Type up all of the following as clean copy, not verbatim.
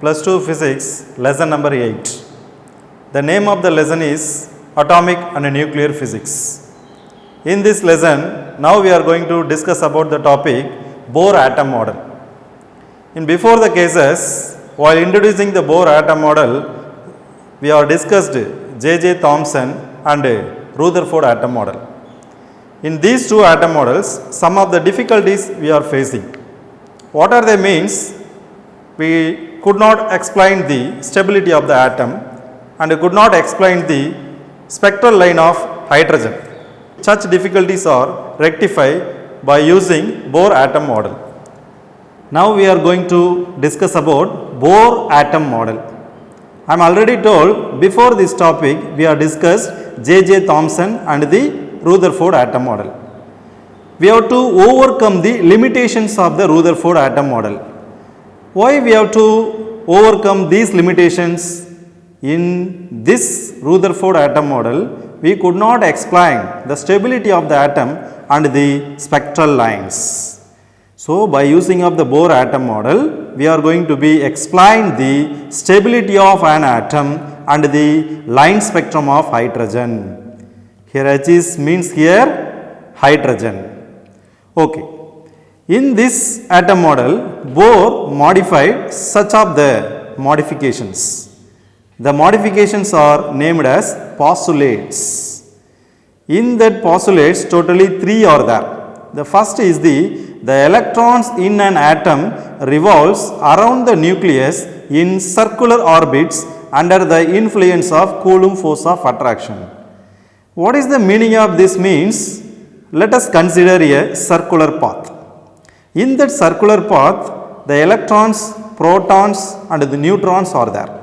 plus 2 physics lesson number 8. The name of the lesson is atomic and nuclear physics. In this lesson now we are going to discuss about the topic Bohr atom model. In before the cases, while introducing the Bohr atom model, we have discussed J.J. Thomson and Rutherford atom model. In these two atom models, some of the difficulties we are facing. What are they means? We could not explain the stability of the atom and could not explain the spectral line of hydrogen. Such difficulties are rectified by using Bohr atom model. Now we are going to discuss about Bohr atom model. I am already told before this topic we have discussed J.J. Thomson and the Rutherford atom model. We have to overcome the limitations of the Rutherford atom model. Why we have to overcome these limitations? In this Rutherford atom model, we could not explain the stability of the atom and the spectral lines. So, by using of the Bohr atom model, we are going to be explain the stability of an atom and the line spectrum of hydrogen. Here H is means here hydrogen. Okay. In this atom model, Bohr modified such of the modifications. The modifications are named as postulates. In that postulates, totally 3 are there. The first is the electrons in an atom revolves around the nucleus in circular orbits under the influence of Coulomb force of attraction. What is the meaning of this means? Let us consider a circular path. In that circular path, the electrons, protons and the neutrons are there.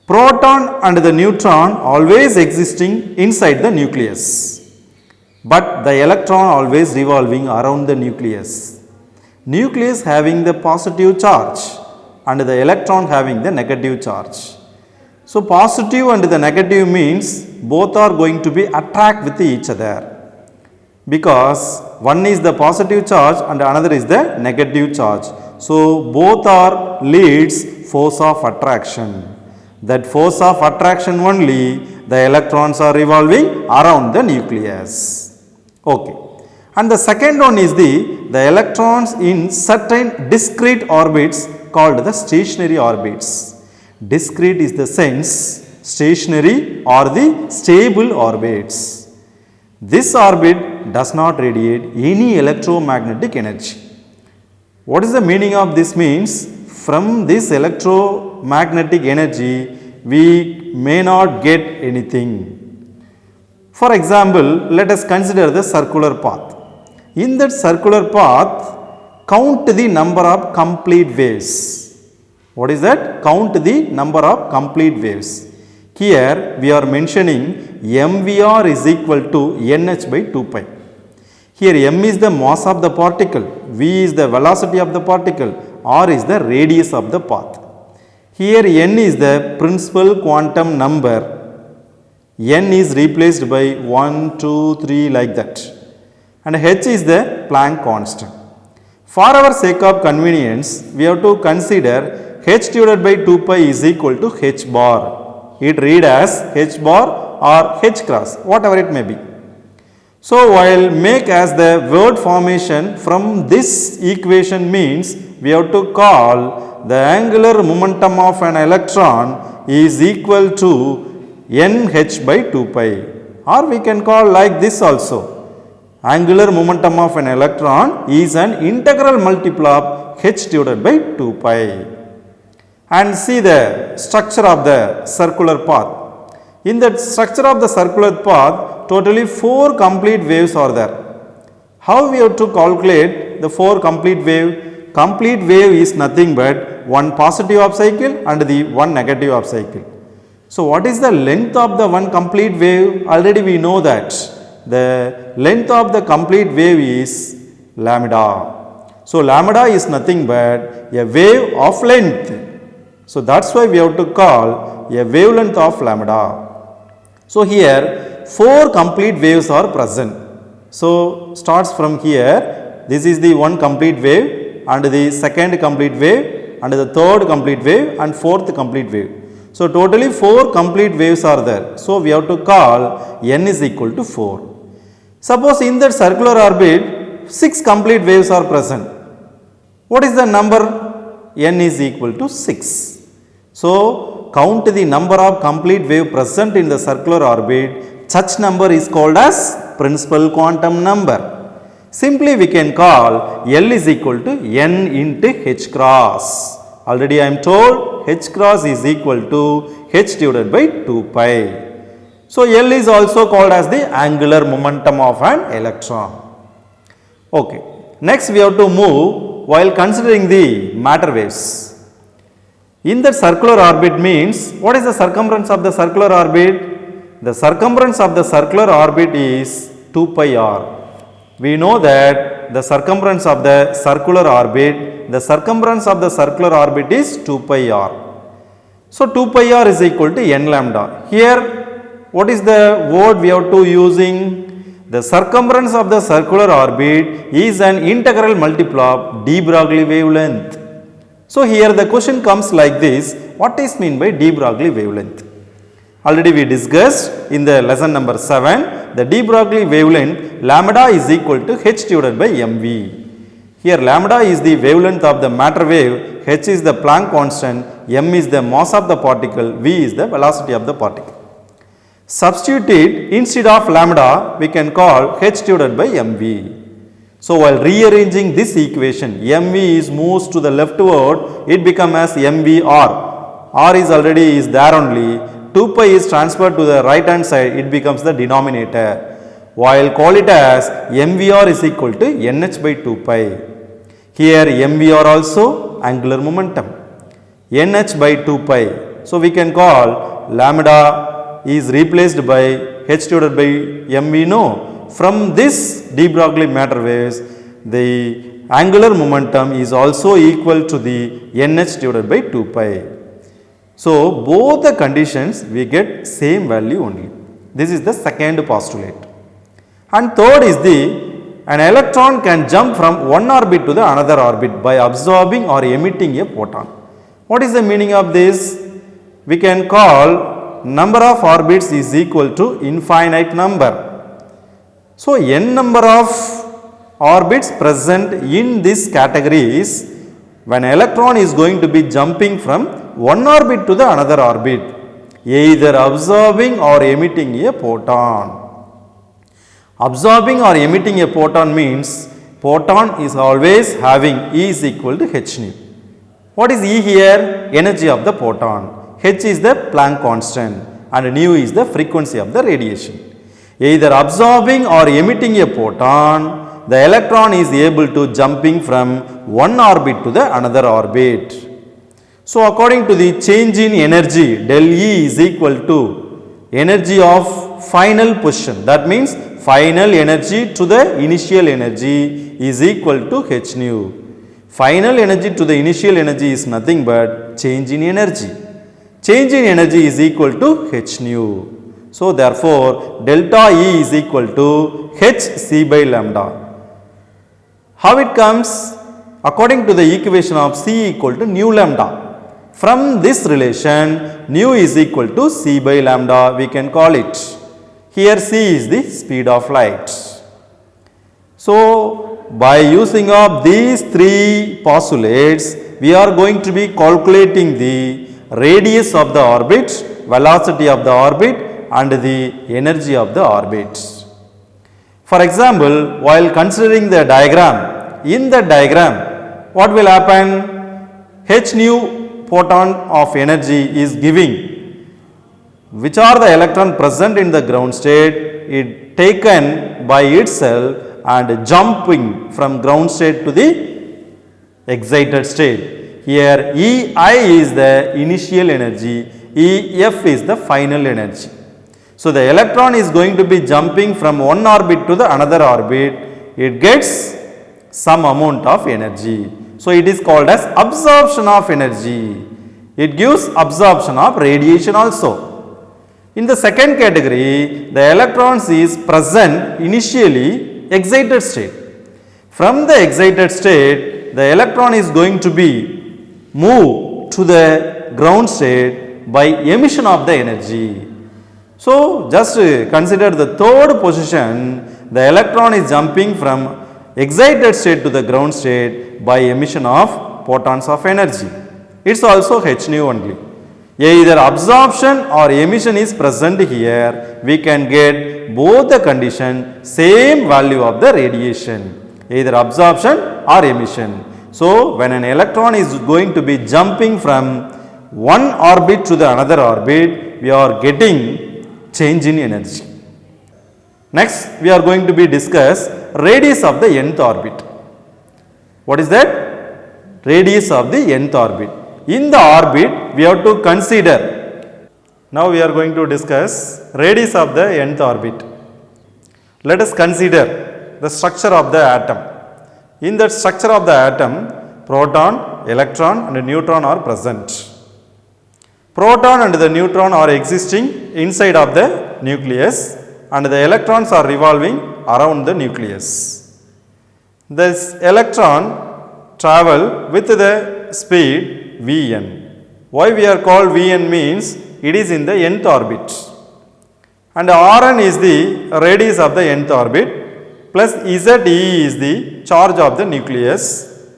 Proton and the neutron always existing inside the nucleus, but the electron always revolving around the nucleus. Nucleus having the positive charge and the electron having the negative charge. So, positive and the negative means both are going to be attract with each other, because one is the positive charge and another is the negative charge. So, both are leads force of attraction. That force of attraction only the electrons are revolving around the nucleus. Okay. And the second one is the electrons in certain discrete orbits called the stationary orbits. Discrete is the sense, stationary or the stable orbits. This orbit does not radiate any electromagnetic energy. What is the meaning of this means? From this electromagnetic energy, we may not get anything. For example, let us consider the circular path. In that circular path, count the number of complete waves. What is that? Count the number of complete waves. Here we are mentioning mvr is equal to nh by 2 pi. Here m is the mass of the particle, v is the velocity of the particle, r is the radius of the path. Here n is the principal quantum number. N is replaced by 1, 2, 3 like that, and h is the Planck constant. For our sake of convenience, we have to consider h divided by 2 pi is equal to h bar. It read as h bar or h cross, whatever it may be. So, while make as the word formation from this equation means we have to call the angular momentum of an electron is equal to nh by 2 pi, or we can call like this also. Angular momentum of an electron is an integral multiple of h divided by 2 pi. And see the structure of the circular path. In that structure of the circular path, totally 4 complete waves are there. How we have to calculate the 4 complete wave? Complete wave is nothing but one positive half cycle and the one negative half cycle. So, what is the length of the one complete wave? Already we know that the length of the complete wave is lambda. So, lambda is nothing but a wave of length. So, that is why we have to call a wavelength of lambda. So, here 4 complete waves are present. So, starts from here, this is the one complete wave and the second complete wave and the third complete wave and fourth complete wave. So totally 4 complete waves are there. So we have to call n is equal to 4. Suppose in that circular orbit 6 complete waves are present. What is the number? N is equal to 6. So count the number of complete wave present in the circular orbit. Such number is called as principal quantum number. Simply we can call L is equal to n into h cross. Already I am told h cross is equal to h divided by 2 pi. So L is also called as the angular momentum of an electron. Okay. Next we have to move while considering the matter waves. In the circular orbit means, what is the circumference of the circular orbit? The circumference of the circular orbit is 2 pi r. We know that the circumference of the circular orbit is 2 pi r. So 2 pi r is equal to n lambda. Here, what is the word we have to using? The circumference of the circular orbit is an integral multiple of de Broglie wavelength. So here the question comes like this, what is mean by de Broglie wavelength? Already we discussed in the lesson number 7, the de Broglie wavelength lambda is equal to h divided by mv. Here lambda is the wavelength of the matter wave, h is the Planck constant, m is the mass of the particle, v is the velocity of the particle. Substitute it, instead of lambda we can call h divided by mv. So while rearranging this equation, mv is moves to the leftward, it becomes as mvr. R is already is there only. 2 pi is transferred to the right hand side, it becomes the denominator. While call it as mvr is equal to nh by 2 pi. Here mvr also angular momentum. nh by 2 pi. So we can call lambda is replaced by h divided by mv, no. From this de Broglie matter waves, the angular momentum is also equal to the nh divided by 2 pi. So both the conditions we get same value only. This is the second postulate. And third is an electron can jump from one orbit to the another orbit by absorbing or emitting a photon. What is the meaning of this? We can call number of orbits is equal to infinite number. So n number of orbits present in this category is when electron is going to be jumping from one orbit to the another orbit, either absorbing or emitting a photon. Absorbing or emitting a photon means photon is always having E is equal to h nu. What is E here? Energy of the photon. H is the Planck constant and nu is the frequency of the radiation. Either absorbing or emitting a photon, the electron is able to jumping from one orbit to the another orbit. So according to the change in energy, del E is equal to energy of final position. That means final energy to the initial energy is equal to h nu. Final energy to the initial energy is nothing but change in energy. Change in energy is equal to h nu. So therefore delta E is equal to h c by lambda. How it comes? According to the equation of C equal to nu lambda. From this relation, nu is equal to c by lambda, we can call it. Here c is the speed of light. So by using of these three postulates, we are going to be calculating the radius of the orbit, velocity of the orbit and the energy of the orbit. For example, while considering the diagram, in the diagram, what will happen? H nu photon of energy is giving, which are the electron present in the ground state, it taken by itself and jumping from ground state to the excited state. Here EI is the initial energy, EF is the final energy. So the electron is going to be jumping from one orbit to the another orbit, it gets some amount of energy. So it is called as absorption of energy. It gives absorption of radiation also. In the second category, the electrons is present initially excited state. From the excited state, the electron is going to be move to the ground state by emission of the energy. So, just consider the third position, the electron is jumping from excited state to the ground state by emission of photons of energy. It is also h nu only. Either absorption or emission is present here, we can get both the condition, same value of the radiation, either absorption or emission. So, when an electron is going to be jumping from one orbit to the another orbit, we are getting change in energy. Next, we are going to be discuss radius of the nth orbit. What is that? Radius of the nth orbit. In the orbit, we have to consider. Now, we are going to discuss radius of the nth orbit. Let us consider the structure of the atom. In the structure of the atom, proton, electron and neutron are present. Proton and the neutron are existing inside of the nucleus and the electrons are revolving around the nucleus. This electron travel with the speed Vn. Why we are called Vn means it is in the nth orbit. And Rn is the radius of the nth orbit plus Ze is the charge of the nucleus.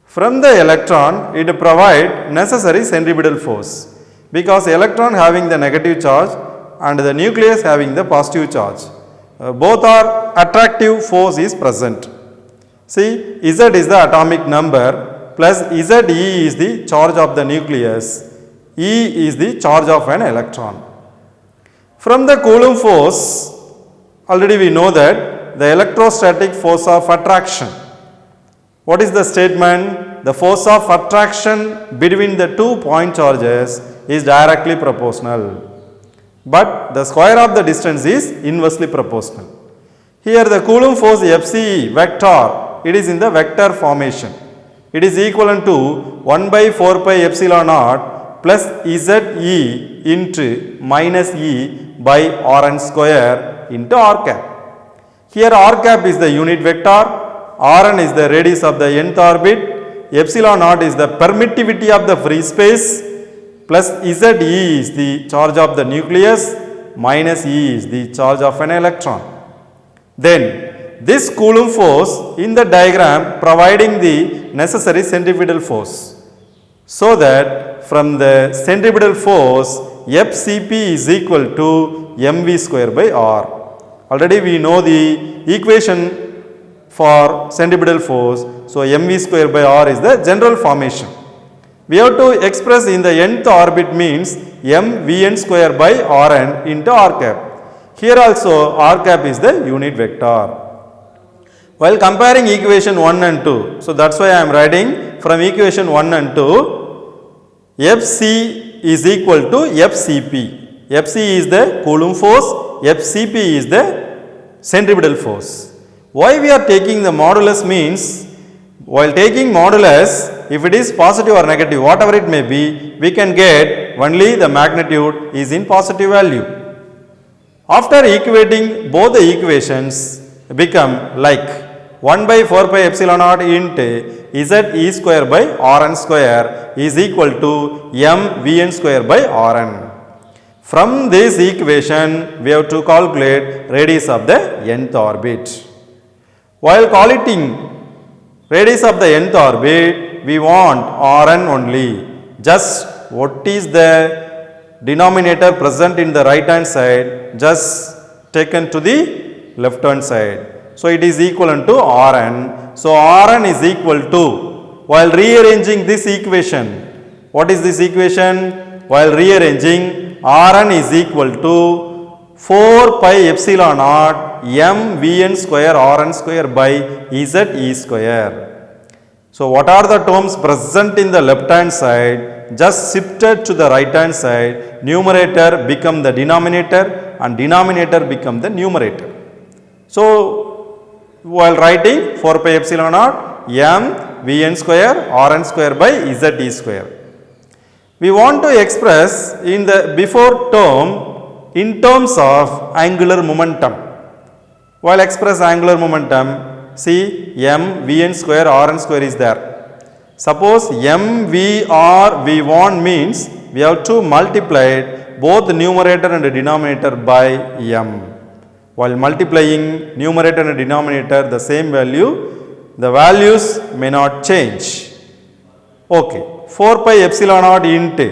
From the electron, it provides necessary centripetal force because electron having the negative charge and the nucleus having the positive charge. Both are attractive force is present. See, Z is the atomic number plus Ze is the charge of the nucleus, E is the charge of an electron. From the Coulomb force, already we know that the electrostatic force of attraction. What is the statement? The force of attraction between the 2 point charges is directly proportional, but the square of the distance is inversely proportional. Here the Coulomb force Fce vector, it is in the vector formation. It is equivalent to 1 by 4 pi epsilon naught plus Ze into minus E by Rn square into R cap. Here R cap is the unit vector, Rn is the radius of the nth orbit, epsilon naught is the permittivity of the free space, plus Ze is the charge of the nucleus, minus E is the charge of an electron. Then this Coulomb force in the diagram providing the necessary centripetal force. So that from the centripetal force Fcp is equal to mv square by r. Already we know the equation for centripetal force. So mv square by r is the general formation. We have to express in the nth orbit means mvn square by rn into r cap. Here also r cap is the unit vector. While comparing equation 1 and 2, so that's why I am writing from equation 1 and 2, Fc is equal to Fcp. Fc is the Coulomb force, Fcp is the centripetal force. Why we are taking the modulus means, while taking modulus, if it is positive or negative, whatever it may be, we can get only the magnitude is in positive value. After equating both the equations become like 1 by 4 pi epsilon naught into Ze square by Rn square is equal to mvn square by Rn. From this equation, we have to calculate radius of the nth orbit. While calculating radius of the nth orbit, we want Rn only. Just what is the denominator present in the right hand side, just taken to the left hand side. So it is equivalent to Rn. So Rn is equal to, while rearranging this equation, what is this equation? While rearranging, Rn is equal to 4 pi epsilon naught mvn square Rn square by Ze square. So what are the terms present in the left hand side? Just shifted to the right hand side, numerator become the denominator and denominator become the numerator. So while writing 4 pi epsilon naught mvn square Rn square by Ze square. We want to express in the before term in terms of angular momentum. While express angular momentum, see mvn square Rn square is there. Suppose MVR we want means we have to multiply both numerator and denominator by M. While multiplying numerator and denominator the same value, the values may not change. Okay, 4 pi epsilon naught into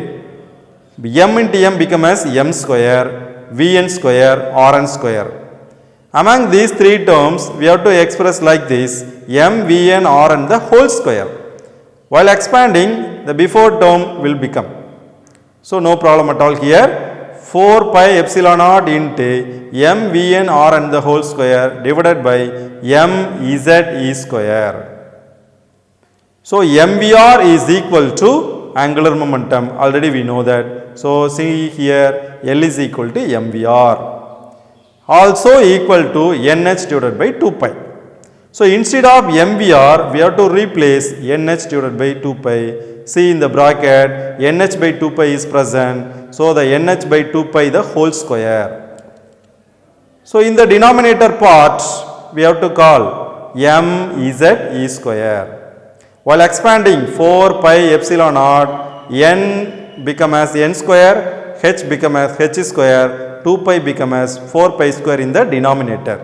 m into m become as m square, vn square, rn square. Among these three terms, we have to express like this m, vn, rn the whole square. While expanding, the before term will become. So, no problem at all here. 4 pi epsilon naught into m, vn, rn the whole square divided by m, z, e square. So, mvr is equal to angular momentum, already we know that. So, see here L is equal to mvr, also equal to nh divided by 2 pi. So, instead of mvr we have to replace nh divided by 2 pi. See in the bracket nh by 2 pi is present. So, the nh by 2 pi the whole square. So, in the denominator part we have to call m z e square. While expanding 4 pi epsilon naught, n become as n square, h become as h square, 2 pi become as 4 pi square in the denominator.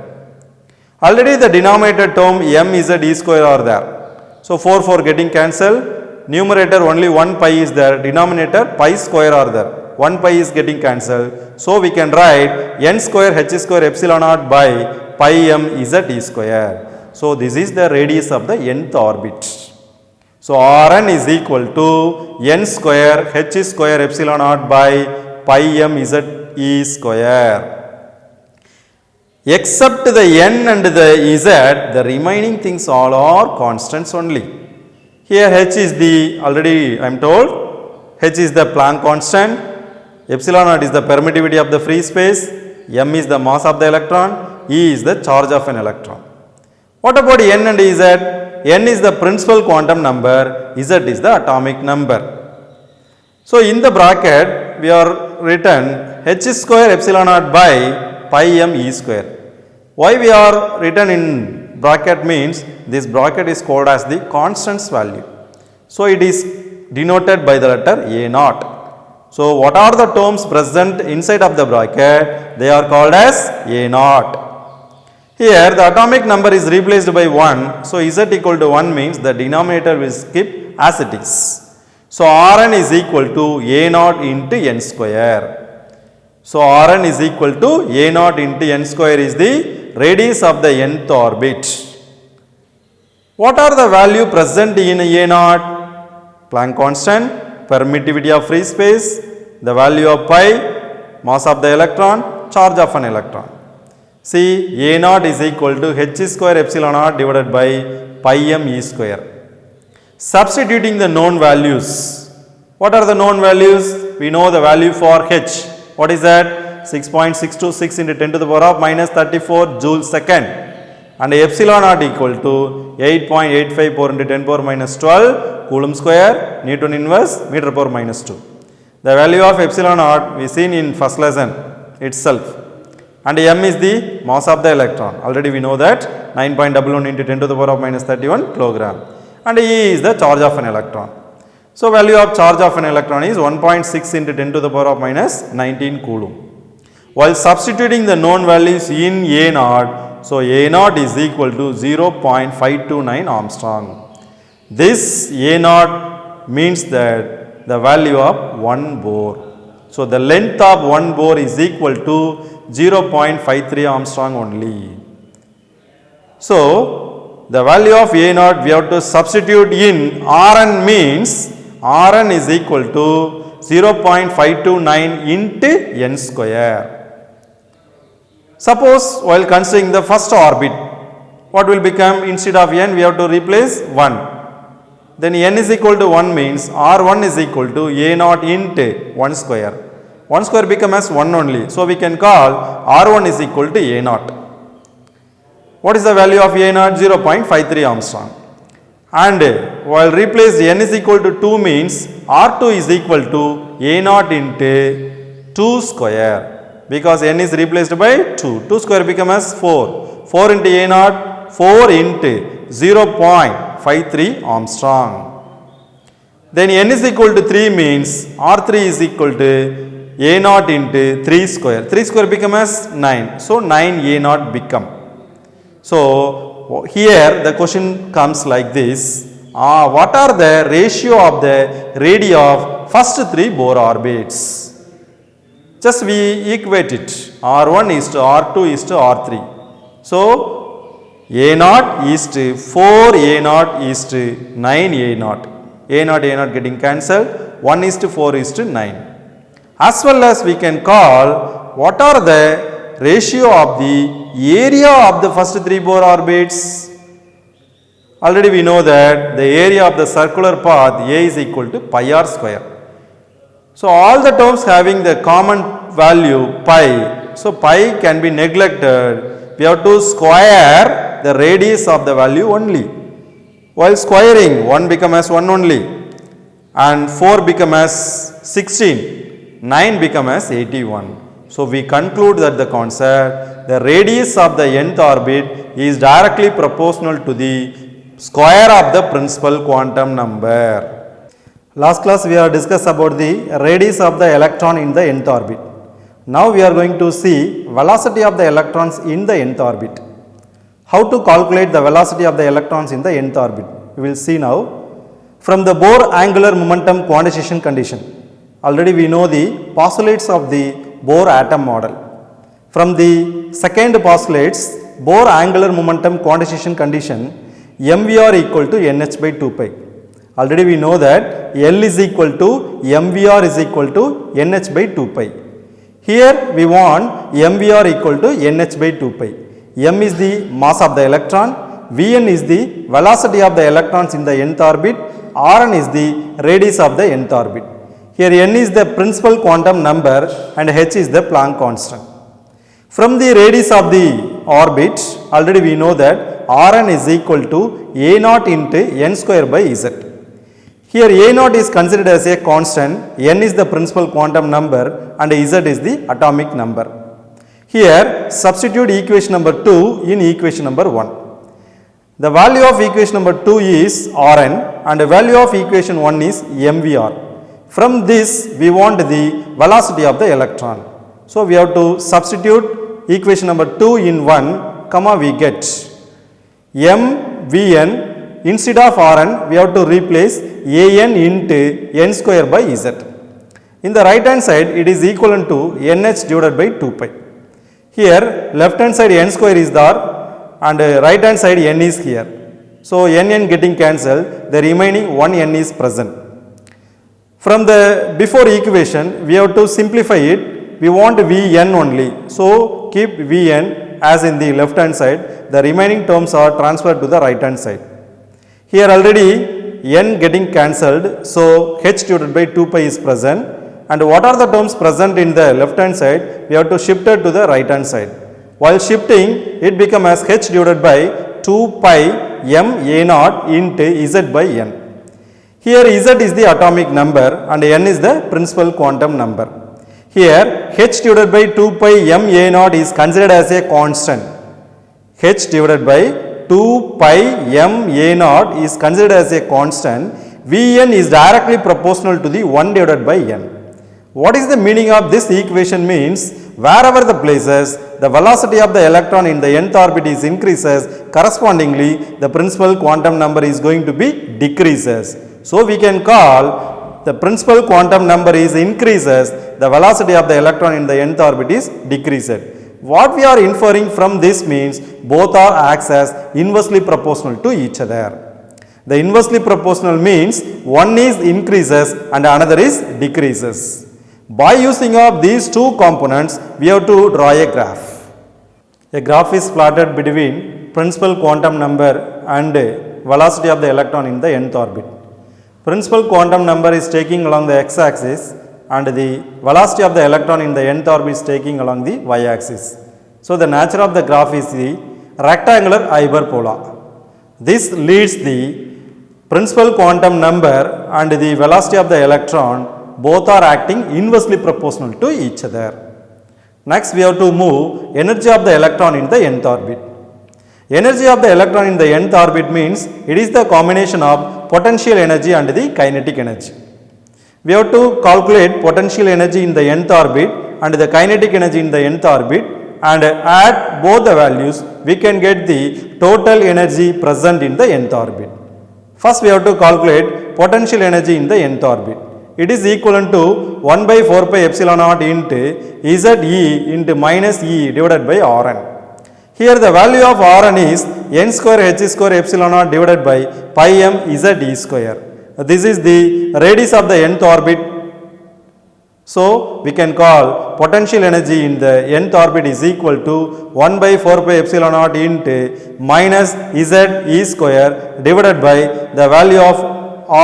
Already the denominator term m z e square are there. So, 4 getting cancelled, numerator only 1 pi is there, denominator pi square are there, 1 pi is getting cancelled. So, we can write n square h square epsilon naught by pi m z e square. So, this is the radius of the nth orbit. So, Rn is equal to n square h square epsilon naught by pi m z e square. Except the n and the z, the remaining things all are constants only. Here h is the, already I am told, h is the Planck constant, epsilon naught is the permittivity of the free space, m is the mass of the electron, e is the charge of an electron. What about n and z? N is the principal quantum number, z is the atomic number. So, in the bracket we are written h square epsilon naught by pi m e square. Why we are written in bracket means this bracket is called as the constants value. So, it is denoted by the letter a naught. So, what are the terms present inside of the bracket? They are called as a naught. Here the atomic number is replaced by 1. So, z equal to 1 means the denominator will skip as it is. So, Rn is equal to a naught into n square. So, Rn is equal to a naught into n square is the radius of the nth orbit. What are the value present in a naught? Planck constant, permittivity of free space, the value of pi, mass of the electron, charge of an electron. See, a naught is equal to h square epsilon naught divided by pi m e square. Substituting the known values. What are the known values? We know the value for h. What is that? 6.626 into 10 to the power of minus 34 joules second. And epsilon naught equal to 8.854 into 10 power minus 12 coulomb square Newton inverse meter power minus 2. The value of epsilon naught we seen in first lesson itself. And m is the mass of the electron. Already we know that 9.11 into 10 to the power of minus 31 kilogram. And E is the charge of an electron. So, value of charge of an electron is 1.6 into 10 to the power of minus 19 coulomb. While substituting the known values in A naught, so A naught is equal to 0.529 Armstrong. This A naught means that the value of 1 Bohr. So, the length of 1 Bohr is equal to 0.53 Armstrong only. So, the value of A naught we have to substitute in Rn means Rn is equal to 0.529 into n square. Suppose while considering the first orbit, what will become? Instead of n we have to replace 1. Then n is equal to 1 means R1 is equal to A naught into 1 square. 1 square become as 1 only. So, we can call R1 is equal to A naught. What is the value of A naught? 0.53 Armstrong. And while replace n is equal to 2 means R2 is equal to A naught into 2 square. Because n is replaced by 2. 2 square become as 4. 4 into A naught, 4 into 0.53 Armstrong. Then n is equal to 3 means R3 is equal to A naught into 3 square. 3 square become as 9. So 9 A naught become. So here the question comes like this. What are the ratio of the radii of first 3 Bohr orbits? Just we equate it. R1 is to R2 is to R3. So A naught is to 4 A naught is to 9 A naught. A naught getting cancelled. 1 is to 4 is to 9. As well as we can call what are the ratio of the area of the first 3 Bohr orbits. Already we know that the area of the circular path A is equal to pi r square. So all the terms having the common value pi, so pi can be neglected. We have to square the radius of the value only. While squaring 1 become as 1 only and 4 become as 16, 9 become as 81. So we conclude that the concept, the radius of the nth orbit is directly proportional to the square of the principal quantum number. Last class we have discussed about the radius of the electron in the nth orbit. Now we are going to see velocity of the electrons in the nth orbit. How to calculate the velocity of the electrons in the nth orbit? We will see now. From the Bohr angular momentum quantization condition, already we know the postulates of the Bohr atom model. From the second postulates, Bohr angular momentum quantization condition, mvr equal to nh by 2 pi. Already we know that L is equal to mvr is equal to nh by 2 pi. Here we want mvr equal to nh by 2 pi. M is the mass of the electron, Vn is the velocity of the electrons in the nth orbit, Rn is the radius of the nth orbit. Here n is the principal quantum number and h is the Planck constant. From the radius of the orbit, already we know that Rn is equal to A naught into n square by z. Here A naught is considered as a constant, n is the principal quantum number and z is the atomic number. Here substitute equation number 2 in equation number 1. The value of equation number 2 is Rn and the value of equation 1 is mvr. From this we want the velocity of the electron. So we have to substitute equation number 2 in 1, comma we get mvn instead of Rn we have to replace an into n square by z. In the right hand side it is equivalent to nh divided by 2 pi. Here left hand side n square is there and right hand side n is here. So n getting cancelled, the remaining 1 n is present. From the before equation we have to simplify it, we want Vn only. So keep Vn as in the left hand side, the remaining terms are transferred to the right hand side. Here already n getting cancelled, so h divided by 2 pi is present, and what are the terms present in the left hand side, we have to shift it to the right hand side. While shifting it become as h divided by 2 pi m a naught into z by n. Here z is the atomic number and n is the principal quantum number. Here h divided by 2 pi m a naught is considered as a constant. H divided by 2 pi m a naught is considered as a constant. Vn is directly proportional to the 1 divided by n. What is the meaning of this equation means, wherever the places the velocity of the electron in the nth orbit is increases, correspondingly the principal quantum number is going to be decreases. So we can call the principal quantum number is increases, the velocity of the electron in the nth orbit is decreased. What we are inferring from this means both are acts as inversely proportional to each other. The inversely proportional means one is increases and another is decreases. By using of these two components, we have to draw a graph. A graph is plotted between principal quantum number and velocity of the electron in the nth orbit. Principal quantum number is taking along the x-axis and the velocity of the electron in the nth orbit is taking along the y-axis. So the nature of the graph is the rectangular hyperbola. This leads the principal quantum number and the velocity of the electron both are acting inversely proportional to each other. Next we have to move energy of the electron in the nth orbit. Energy of the electron in the nth orbit means it is the combination of potential energy and the kinetic energy. We have to calculate potential energy in the nth orbit and the kinetic energy in the nth orbit, and add both the values, we can get the total energy present in the nth orbit. First we have to calculate potential energy in the nth orbit. It is equivalent to 1 by 4 pi epsilon naught into Ze into minus E divided by Rn. Here the value of Rn is n square h square epsilon naught divided by pi m Z E square. This is the radius of the nth orbit. So we can call potential energy in the nth orbit is equal to 1 by 4 pi epsilon naught into minus Z E square divided by the value of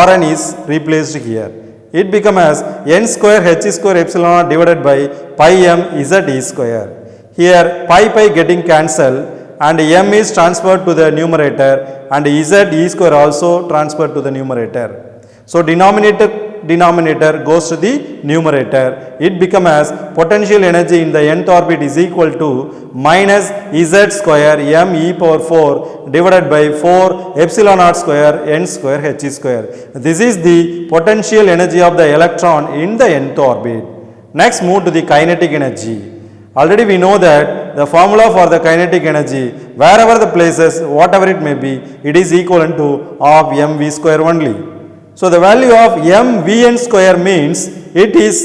Rn is replaced here. It becomes as n square h square epsilon naught divided by pi m Z E square. Here pi getting cancelled and m is transferred to the numerator and Z E square also transferred to the numerator. So denominator goes to the numerator. It becomes as potential energy in the nth orbit is equal to minus Z square m e power 4 divided by 4 epsilon naught square n square h square. This is the potential energy of the electron in the nth orbit. Next move to the kinetic energy. Already we know that the formula for the kinetic energy, wherever the places, whatever it may be, it is equivalent to of mv square only. So the value of mvn square means it is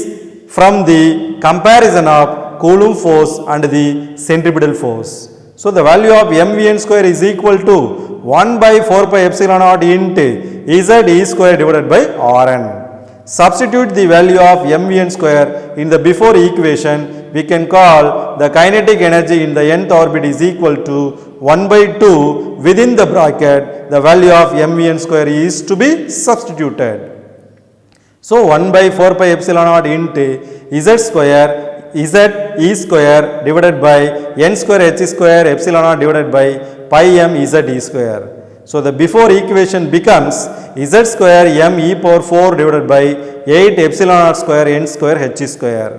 from the comparison of Coulomb force and the centripetal force. So the value of mvn square is equal to 1 by 4 pi epsilon naught into Z E square divided by Rn. Substitute the value of mvn square in the before equation. We can call the kinetic energy in the nth orbit is equal to 1 by 2 within the bracket. The value of mvn square is to be substituted. So 1 by 4 pi epsilon naught into Z square Z E square divided by n square h square epsilon naught divided by pi m Z E square. So the before equation becomes Z square m e power 4 divided by 8 epsilon naught square n square h square.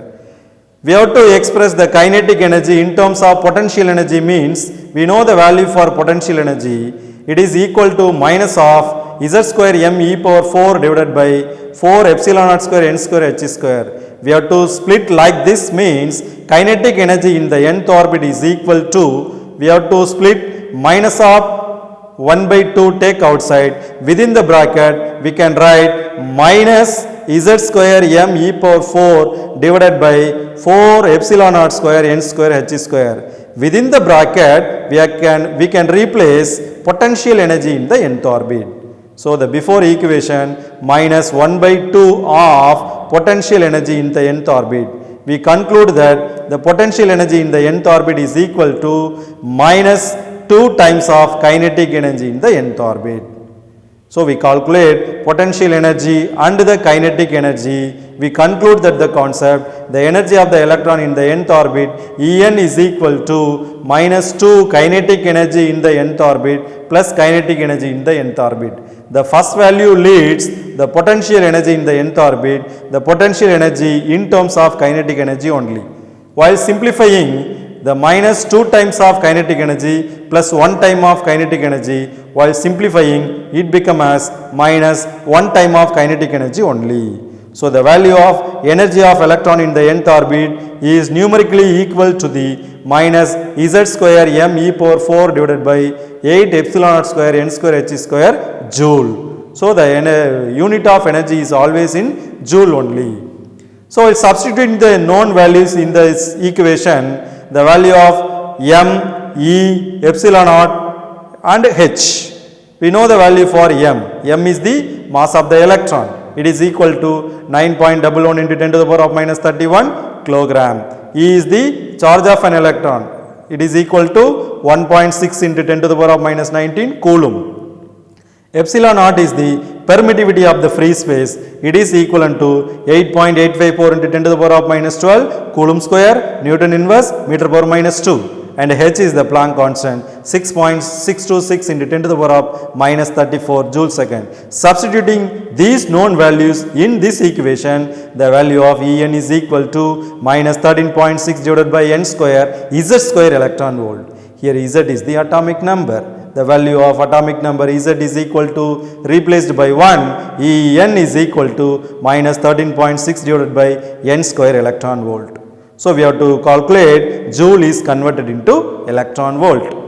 We have to express the kinetic energy in terms of potential energy means we know the value for potential energy. It is equal to minus of Z square m e power 4 divided by 4 epsilon naught square n square h square. We have to split like this means kinetic energy in the nth orbit is equal to, we have to split minus of 1 by 2 take outside, within the bracket we can write minus Z square m e power 4 divided by 4 epsilon naught square n square h square. Within the bracket we can replace potential energy in the nth orbit. So the before equation minus 1 by 2 of potential energy in the nth orbit. We conclude that the potential energy in the nth orbit is equal to minus 2 times of kinetic energy in the nth orbit. So we calculate potential energy and the kinetic energy. We conclude that the concept, the energy of the electron in the nth orbit En is equal to minus 2 kinetic energy in the nth orbit plus kinetic energy in the nth orbit. The first value leads the potential energy in the nth orbit, the potential energy in terms of kinetic energy only. While simplifying, the minus 2 times of kinetic energy plus 1 time of kinetic energy, while simplifying it becomes as minus 1 time of kinetic energy only. So the value of energy of electron in the nth orbit is numerically equal to the minus Z square m e power 4 divided by 8 epsilon naught square n square h square joule. So the unit of energy is always in joule only. So substituting the known values in this equation, the value of m, e, epsilon naught and h. We know the value for m. M is the mass of the electron. It is equal to 9.11 into 10 to the power of minus 31 kilogram. E is the charge of an electron. It is equal to 1.6 into 10 to the power of minus 19 coulomb. Epsilon naught is the permittivity of the free space. It is equivalent to 8.854 into 10 to the power of minus 12 coulomb square, Newton inverse, meter power minus 2. And h is the Planck constant, 6.626 into 10 to the power of minus 34 joule second. Substituting these known values in this equation, the value of En is equal to minus 13.6 divided by n square Z square electron volt. Here Z is the atomic number. the value of atomic number Z is equal to, replaced by 1, En is equal to minus 13.6 divided by n square electron volt. So we have to calculate joule is converted into electron volt.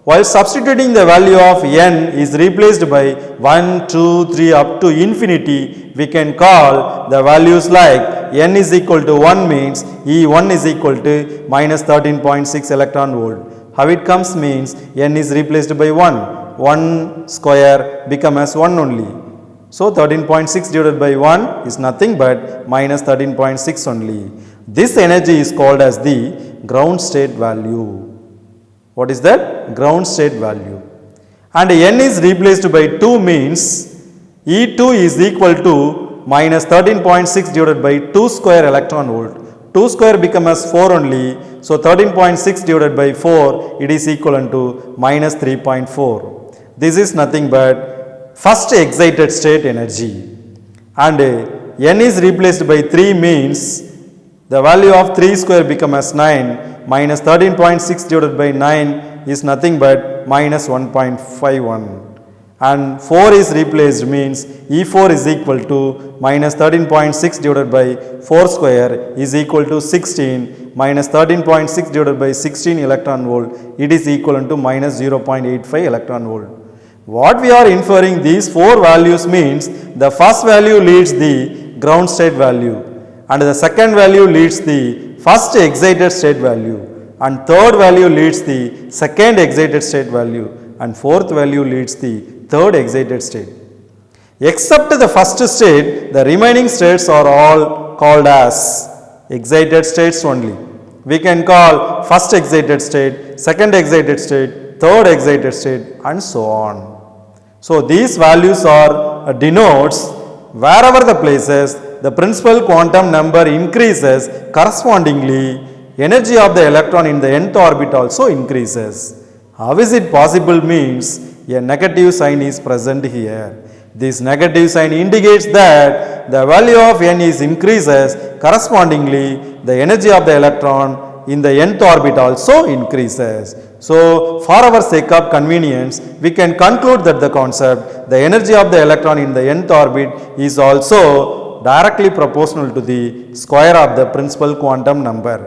While substituting the value of n is replaced by 1, 2, 3 up to infinity, we can call the values like n is equal to 1 means E1 is equal to minus 13.6 electron volt. How it comes means n is replaced by 1 square become as 1 only. So 13.6 divided by 1 is nothing but minus 13.6 only. This energy is called as the ground state value. What is that? Ground state value. And n is replaced by 2 means E2 is equal to minus 13.6 divided by 2 square electron volt. 2 square become as 4 only. So 13.6 divided by 4, it is equivalent to minus 3.4. This is nothing but first excited state energy. And n is replaced by 3 means the value of 3 square become as 9, minus 13.6 divided by 9 is nothing but minus 1.51. And 4 is replaced means E4 is equal to minus 13.6 divided by 4 square is equal to 16, minus 13.6 divided by 16 electron volt, it is equivalent to minus 0.85 electron volt. What we are inferring, these 4 values means the first value leads the ground state value, and the second value leads the first excited state value, and third value leads the second excited state value, and fourth value leads the third excited state. Except the first state, the remaining states are all called as excited states only. We can call first excited state, second excited state, third excited state, and so on. So these values are denotes wherever the places the principal quantum number increases, correspondingly energy of the electron in the nth orbit also increases. How is it possible means a negative sign is present here. This negative sign indicates that the value of n is increases, correspondingly the energy of the electron in the nth orbit also increases. So for our sake of convenience, we can conclude that the concept, the energy of the electron in the nth orbit is also directly proportional to the square of the principal quantum number.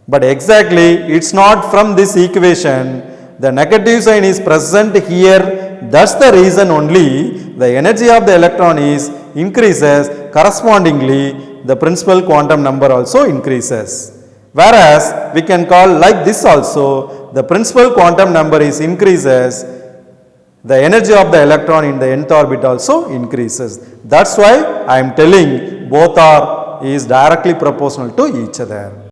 But exactly it's not from this equation. The negative sign is present here, that's the reason only the energy of the electron is increases, correspondingly the principal quantum number also increases. Whereas we can call like this also, the principal quantum number is increases, the energy of the electron in the nth orbit also increases. That's why I am telling both are is directly proportional to each other.